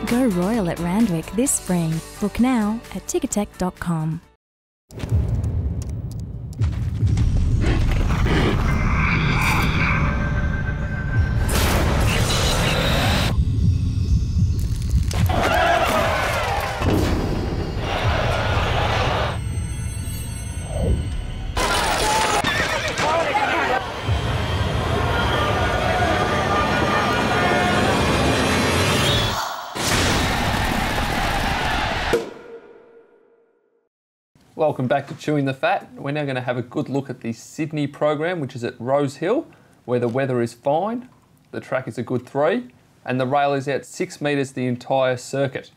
Go Royal at Randwick this spring. Book now at ticketek.com. Welcome back to Chewing the Fat. We're now going to have a good look at the Sydney program, which is at Rose Hill, where the weather is fine, the track is a good 3, and the rail is out 6 metres the entire circuit.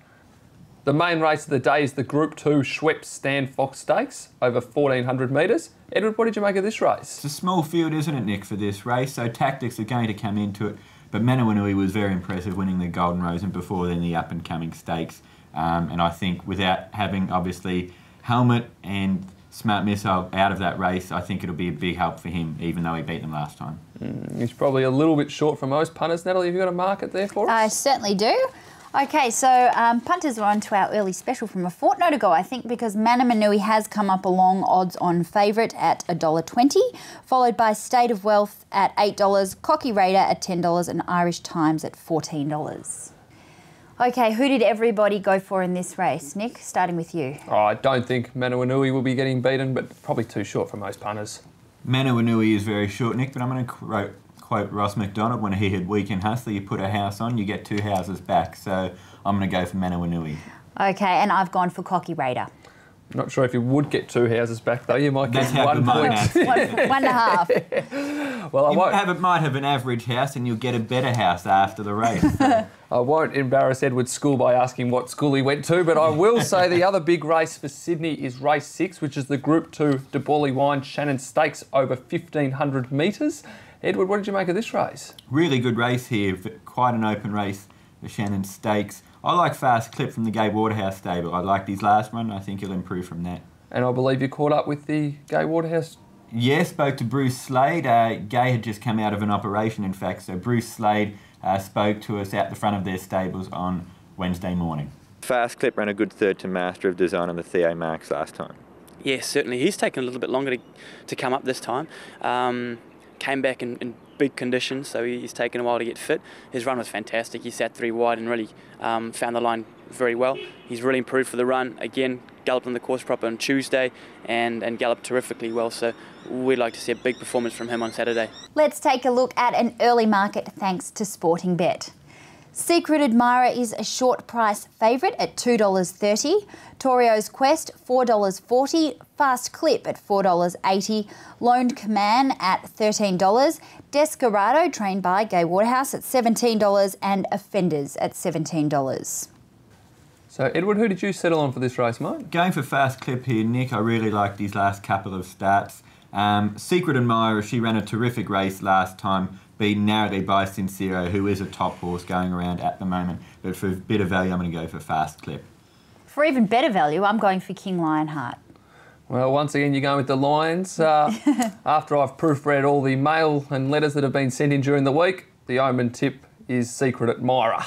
The main race of the day is the Group 2 Schweppes Stan Fox Stakes, over 1,400 metres. Edward, what did you make of this race? It's a small field, isn't it, Nick, for this race, so tactics are going to come into it, but Manawanui was very impressive, winning the Golden Rose and before then the up-and-coming stakes. And I think without having, obviously, Helmet and Smart Missile out of that race, I think it'll be a big help for him, even though he beat them last time. He's probably a little bit short for most punters. Natalie, have you got a market there for us? I certainly do. Okay, so punters are on to our early special from a fortnight ago, I think, because Manawanui has come up along odds on favourite at $1.20, followed by State of Wealth at $8, Cocky Raider at $10 and Irish Times at $14. Okay, who did everybody go for in this race? Nick, starting with you. Oh, I don't think Manawanui will be getting beaten, but probably too short for most punters. Manawanui is very short, Nick, but I'm going to quote Ross McDonald when he had Weekend Hustler, you put a house on, you get 2 houses back. So I'm going to go for Manawanui. Okay, and I've gone for Cocky Raider. Not sure if you would get 2 houses back, though. You might get 1 point. 1.5. Well, might have an average house and you'll get a better house after the race. I won't embarrass Edward's school by asking what school he went to, but I will say the other big race for Sydney is race 6, which is the Group 2 De Borley Wine Shannon Stakes over 1,500 metres. Edward, what did you make of this race? Really good race here, quite an open race, the Shannon Stakes. I like Fast Clip from the Gay Waterhouse stable. I liked his last one. I think he'll improve from that. And I believe you caught up with the Gay Waterhouse? Yeah, spoke to Bruce Slade. Gay had just come out of an operation, in fact, so Bruce Slade spoke to us out the front of their stables on Wednesday morning. Fast Clip ran a good third to Master of Design on the Theo Marks last time. Yeah, certainly. He's taken a little bit longer to come up this time. Came back in big conditions, so he's taken a while to get fit. His run was fantastic. He sat 3 wide and really found the line very well. He's really improved for the run. Again, galloped on the course proper on Tuesday and galloped terrifically well. So we'd like to see a big performance from him on Saturday. Let's take a look at an early market thanks to Sportingbet. Secret Admirer is a short price favourite at $2.30. Torio's Quest, $4.40. Fast Clip at $4.80. Loaned Command at $13. Desperado, trained by Gay Waterhouse, at $17. And Offenders at $17. So, Edward, who did you settle on for this race, mate? Going for Fast Clip here, Nick. I really liked his last couple of starts. Secret Admirer, she ran a terrific race last time, beaten narrowly by Sincero, who is a top horse going around at the moment. But for a bit of value, I'm going to go for Fast Clip. For even better value, I'm going for King Lionheart. Well, once again, you're going with the Lions. After I've proofread all the mail and letters that have been sent in during the week, the omen tip is Secret Admirer.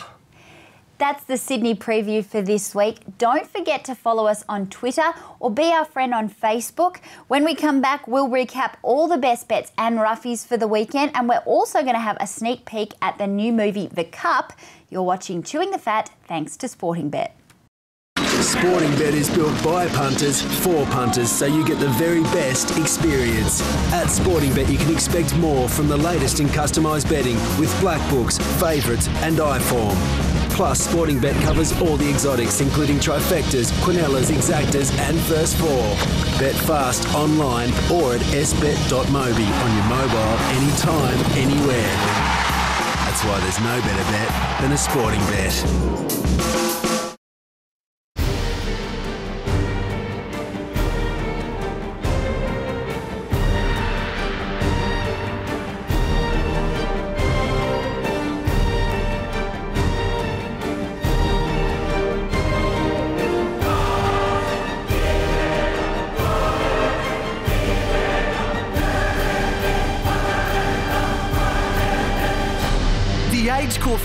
That's the Sydney preview for this week. Don't forget to follow us on Twitter or be our friend on Facebook. When we come back, we'll recap all the best bets and roughies for the weekend, and we're also going to have a sneak peek at the new movie, The Cup. You're watching Chewing the Fat, thanks to Sportingbet. Sportingbet is built by punters for punters, so you get the very best experience. At Sportingbet, you can expect more from the latest in customised betting with black books, favourites and iForm. Plus, Sportingbet covers all the exotics, including trifectas, quinellas, exactas and first four. Bet fast online or at sbet.mobi on your mobile, anytime, anywhere. That's why there's no better bet than a Sportingbet.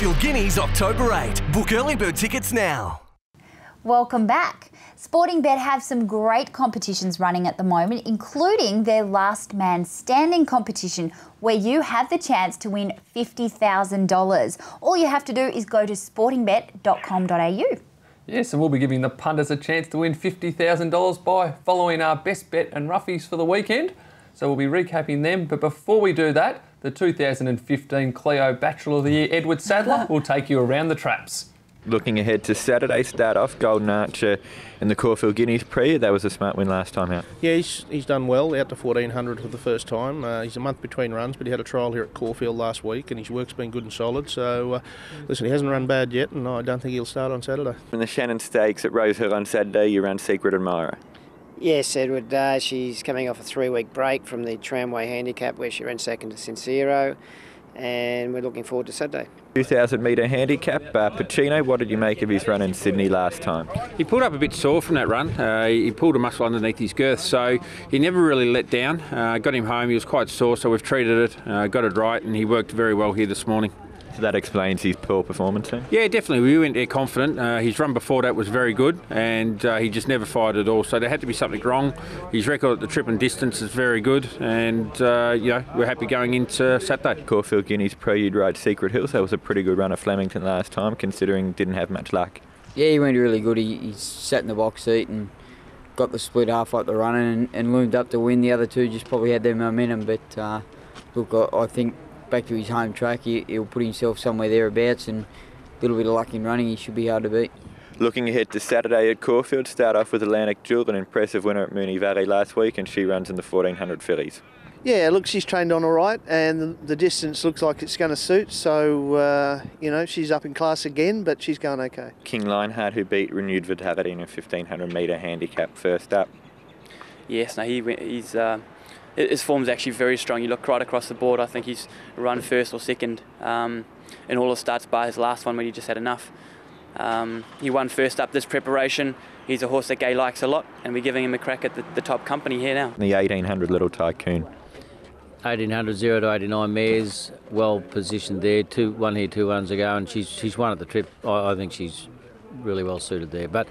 Caulfield Guineas October 8. Book early bird tickets now. Welcome back. Sportingbet have some great competitions running at the moment, including their Last Man Standing competition, where you have the chance to win $50,000. All you have to do is go to sportingbet.com.au. Yes, and we'll be giving the punters a chance to win $50,000 by following our best bet and roughies for the weekend. So we'll be recapping them. But before we do that, the 2015 Cleo Bachelor of the Year, Edward Sadler, will take you around the traps. Looking ahead to Saturday, start off Golden Archer in the Caulfield Guineas Pre. That was a smart win last time out. Yeah, he's done well, out to 1400 for the first time. He's a month between runs, but he had a trial here at Caulfield last week and his work's been good and solid. So, listen, he hasn't run bad yet and I don't think he'll start on Saturday. In the Shannon Stakes at Rosehill on Saturday, you ran Secret Admirer. Yes, Edward. She's coming off a 3-week break from the Tramway Handicap where she ran second to Sincero, and we're looking forward to Saturday. 2,000 metre handicap. Pacino, what did you make of his run in Sydney last time? He pulled up a bit sore from that run. He pulled a muscle underneath his girth, so he never really let down. Got him home, he was quite sore, so we've treated it, got it right, and he worked very well here this morning. So that explains his poor performance then? Yeah, definitely. We went there confident. His run before that was very good, and he just never fired at all. So there had to be something wrong. His record at the trip and distance is very good, and we're happy going into Saturday. Caulfield Guineas Pro, you'd ride Secret Hills. That was a pretty good run of Flemington last time, considering didn't have much luck. Yeah, he went really good. He sat in the box seat and got the split half like the running and loomed up to win. The other two just probably had their momentum, but look, I think back to his home track, he'll put himself somewhere thereabouts, and a little bit of luck in running, he should be hard to beat. Looking ahead to Saturday at Caulfield, start off with Atlantic Jewel, an impressive winner at Moonee Valley last week, and she runs in the 1400 fillies. Yeah, look, she's trained on all right, and the distance looks like it's going to suit, so, she's up in class again, but she's going okay. King Lionheart, who beat Renewed Vitality in a 1500 metre handicap first up. Yes, no, he's his form's actually very strong. You look right across the board, I think he's run first or second in all the starts by his last one when he just had enough. He won first up this preparation. He's a horse that Gay likes a lot, and we're giving him a crack at the top company here now. The 1800 Little Tycoon. 1800 0 to 89 mares, well positioned there. One here 2 runs ago, and she's won at the trip. I think she's really well suited there. But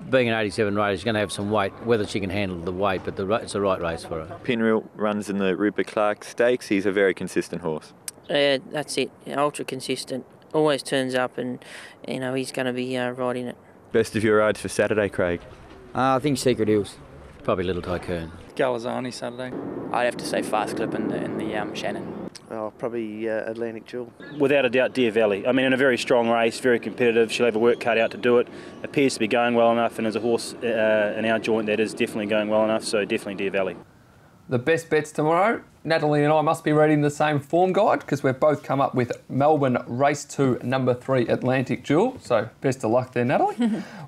being an 87 rider, she's going to have some weight, whether she can handle the weight, but it's the right race for her. Pinril runs in the Rupert Clark Stakes. He's a very consistent horse. That's it, ultra consistent. Always turns up, and he's going to be right in it. Best of your rides for Saturday, Craig? I think Secret Hills. Probably Little Tycoon. Galazani Saturday. I'd have to say Fast Clip in the Shannon. Oh, probably Atlantic Jewel. Without a doubt, Deer Valley. I mean, in a very strong race, very competitive. She'll have her work cut out to do it. Appears to be going well enough, and as a horse in our joint, that is definitely going well enough, so definitely Deer Valley. The best bets tomorrow. Natalie and I must be reading the same form guide because we've both come up with Melbourne Race 2, number 3, Atlantic Jewel. So best of luck there, Natalie.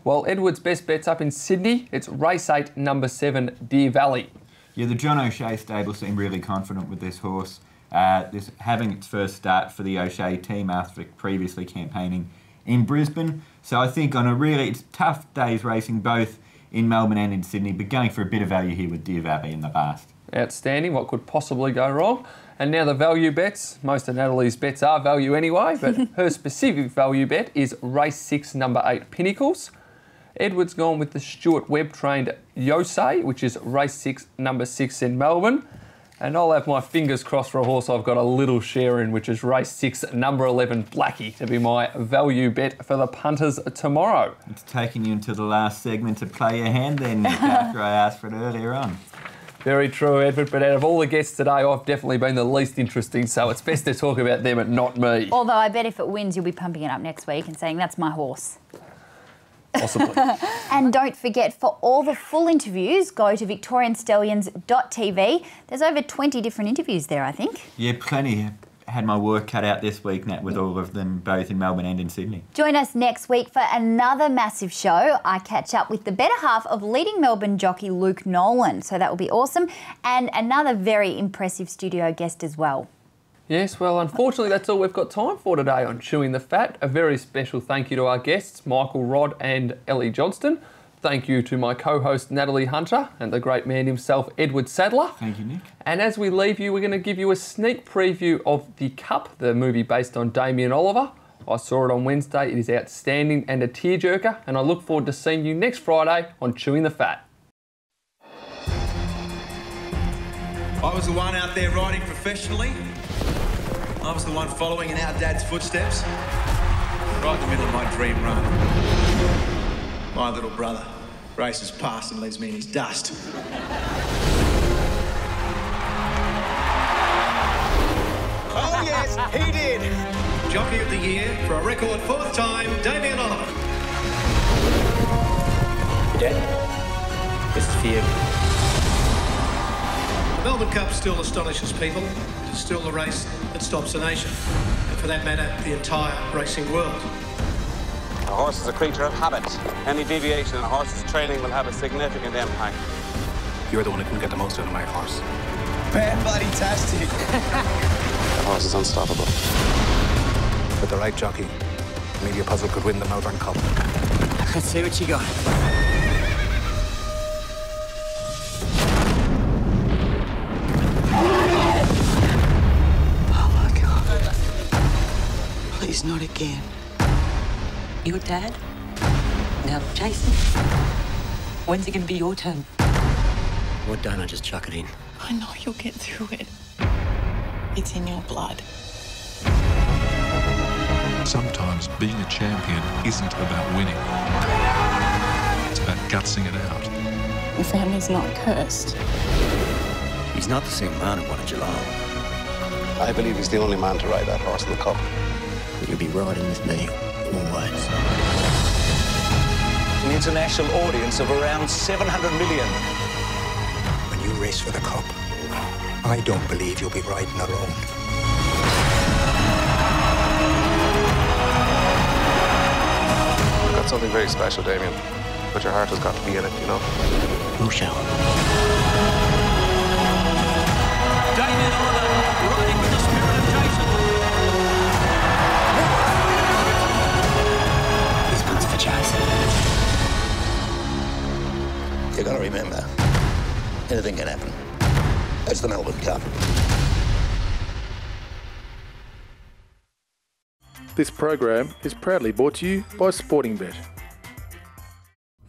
While Edward's best bet's up in Sydney, it's Race 8, number 7, Deer Valley. Yeah, the John O'Shea stable seem really confident with this horse. This having its first start for the O'Shea team after previously campaigning in Brisbane. So I think on it's tough days racing both in Melbourne and in Sydney, but going for a bit of value here with Deer Valley in the past. Outstanding. What could possibly go wrong? And now the value bets. Most of Natalie's bets are value anyway, but her specific value bet is Race 6, number 8, Pinnacles. Edward's gone with the Stuart Webb-trained Yosei, which is Race 6, number 6 in Melbourne. And I'll have my fingers crossed for a horse I've got a little share in, which is Race 6, number 11, Blackie, to be my value bet for the punters tomorrow. It's taking you into the last segment to play your hand then, Nick, after I asked for it earlier on. Very true, Edward, but out of all the guests today, I've definitely been the least interesting, so it's best to talk about them and not me. Although I bet if it wins, you'll be pumping it up next week and saying, that's my horse. Possibly. And don't forget, for all the full interviews, go to victorianstallions.tv. There's over 20 different interviews there, I think. Yeah, plenty. Had my work cut out this week, Nat, with all of them both in Melbourne and in Sydney. Join us next week for another massive show. I catch up with the better half of leading Melbourne jockey Luke Nolan, so that will be awesome. And another very impressive studio guest as well. Yes, well, unfortunately, that's all we've got time for today on Chewing the Fat. A very special thank you to our guests, Michael Rodd and Elli Johnson. Thank you to my co-host, Natalie Hunter, and the great man himself, Edward Sadler. Thank you, Nick. And as we leave you, we're going to give you a sneak preview of The Cup, the movie based on Damien Oliver, I saw it on Wednesday. It is outstanding and a tearjerker, and I look forward to seeing you next Friday on Chewing the Fat. I was the one out there riding professionally. I was the one following in our dad's footsteps. Right in the middle of my dream run. My little brother races past and leaves me in his dust. Oh yes, he did! Jockey of the Year for a record 4th time, Damien Oliver. Dad, this is for you. The Melbourne Cup still astonishes people. It is still the race that stops a nation, and for that matter, the entire racing world. A horse is a creature of habit. Any deviation in a horse's training will have a significant impact. You're the one who can get the most out of my horse. Man, bloody-tastic. The horse is unstoppable. With the right jockey, maybe a puzzle could win the Melbourne Cup. Let's see what you got. Please, not again. Your dad? Now, Jason, when's it going to be your turn? Why don't I just chuck it in? I know you'll get through it. It's in your blood. Sometimes being a champion isn't about winning. It's about gutsing it out. Your family's not cursed. He's not the same man who won at Geelong. I believe he's the only man to ride that horse in the Cup. You'll be riding with me, always. An international audience of around 700 million. When you race for the Cup, I don't believe you'll be riding alone. You've got something very special, Damien. But your heart has got to be in it, you know. Who shall? Damien Oliver, riding with the spirit of Jason. This one's for Jason. You gotta remember, anything can happen. It's the Melbourne Cup. This program is proudly brought to you by Sportingbet.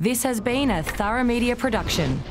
This has been a Thorough Media production.